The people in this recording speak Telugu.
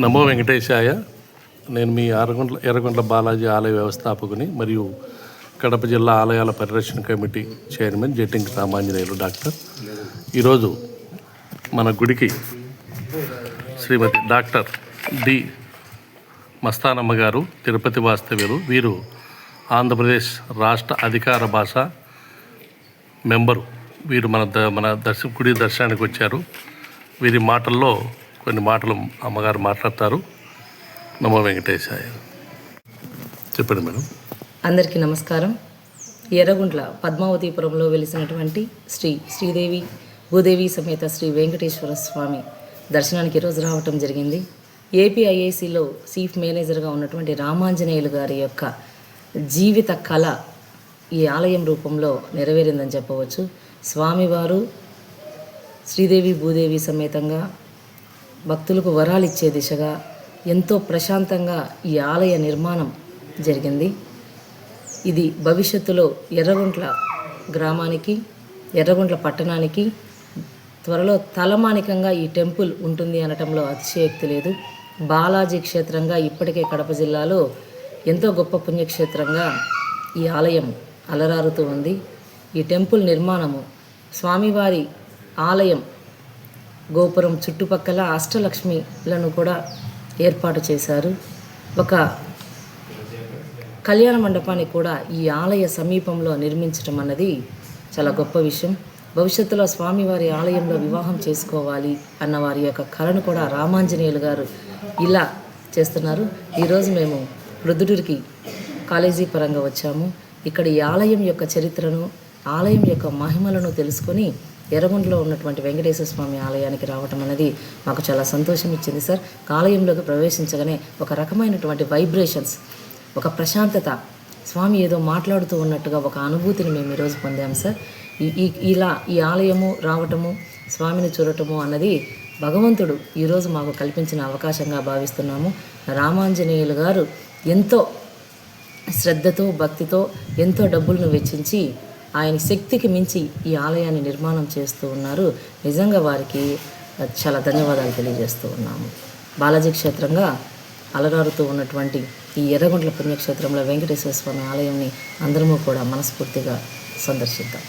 నమో వెంకటేశాయ. నేను మీ ఎర్రగొండ్ల బాలాజీ ఆలయ వ్యవస్థాపకుని మరియు కడప జిల్లా ఆలయాల పరిరక్షణ కమిటీ చైర్మన్ జట్టింగ్ రామాంజనేయులు డాక్టర్. ఈరోజు మన గుడికి శ్రీమతి డాక్టర్ డి మస్తానమ్మ గారు, తిరుపతి వాస్తవ్యులు. వీరు ఆంధ్రప్రదేశ్ రాష్ట్ర అధికార భాష మెంబరు. వీరు మన గుడి దర్శనానికి వచ్చారు. వీరి మాటల్లో కొన్ని మాటలు అమ్మగారు మాట్లాడతారు. నమో వెంకటేశాయ. చెప్పండి మేడం. అందరికీ నమస్కారం. ఎర్రగుంట్ల పద్మావతిపురంలో వెలిసినటువంటి శ్రీదేవి భూదేవి సమేత శ్రీ వెంకటేశ్వర స్వామి దర్శనానికి ఈరోజు రావటం జరిగింది. ఏపీఐఐసిలో చీఫ్ మేనేజర్గా ఉన్నటువంటి రామాంజనేయులు గారి యొక్క జీవిత కళ ఈ ఆలయం రూపంలో నెరవేరిందని చెప్పవచ్చు. స్వామివారు శ్రీదేవి భూదేవి సమేతంగా భక్తులకు వరాలు ఇచ్చే దిశగా ఎంతో ప్రశాంతంగా ఈ ఆలయ నిర్మాణం జరిగింది. ఇది భవిష్యత్తులో ఎర్రగుంట్ల గ్రామానికి, ఎర్రగుంట్ల పట్టణానికి త్వరలో తలమానికంగా ఈ టెంపుల్ ఉంటుంది అనటంలో అతిశయోక్తి లేదు. బాలాజీ క్షేత్రంగా ఇప్పటికే కడప జిల్లాలో ఎంతో గొప్ప పుణ్యక్షేత్రంగా ఈ ఆలయం అలరారుతూ ఉంది. ఈ టెంపుల్ నిర్మాణము స్వామివారి ఆలయం గోపురం చుట్టుపక్కల అష్టలక్ష్మిలను కూడా ఏర్పాటు చేశారు. ఒక కళ్యాణ మండపాన్ని కూడా ఈ ఆలయ సమీపంలో నిర్మించడం అన్నది చాలా గొప్ప విషయం. భవిష్యత్తులో స్వామివారి ఆలయంలో వివాహం చేసుకోవాలి అన్న వారి యొక్క కళను కూడా రామాంజనేయులు గారు ఇలా చేస్తున్నారు. ఈరోజు మేము ప్రొద్దుటూరికి కాలేజీ పరంగా వచ్చాము. ఇక్కడ ఈ ఆలయం యొక్క చరిత్రను, ఆలయం యొక్క మహిమలను తెలుసుకొని ఎర్రగుంటలో ఉన్నటువంటి వెంకటేశ్వర స్వామి ఆలయానికి రావటం అనేది మాకు చాలా సంతోషం ఇచ్చింది సార్. ఆలయంలోకి ప్రవేశించగానే ఒక రకమైనటువంటి వైబ్రేషన్స్, ఒక ప్రశాంతత, స్వామి ఏదో మాట్లాడుతూ ఉన్నట్టుగా ఒక అనుభూతిని మేము ఈరోజు పొందాము సార్. ఈ ఆలయము రావటము, స్వామిని చూడటము అన్నది భగవంతుడు ఈరోజు మాకు కల్పించిన అవకాశంగా భావిస్తున్నాము. రామాంజనేయులు గారు ఎంతో శ్రద్ధతో, భక్తితో ఎంతో డబ్బులను వెచ్చించి ఆయన శక్తికి మించి ఈ ఆలయాన్ని నిర్మాణం చేస్తూ ఉన్నారు. నిజంగా వారికి చాలా ధన్యవాదాలు తెలియజేస్తూ ఉన్నాము. బాలాజీ క్షేత్రంగా అలరారుతూ ఉన్నటువంటి ఈ ఎర్రగుంట్ల పుణ్యక్షేత్రంలో వెంకటేశ్వర స్వామి ఆలయాన్ని అందరము కూడా మనస్ఫూర్తిగా సందర్శిద్దాం.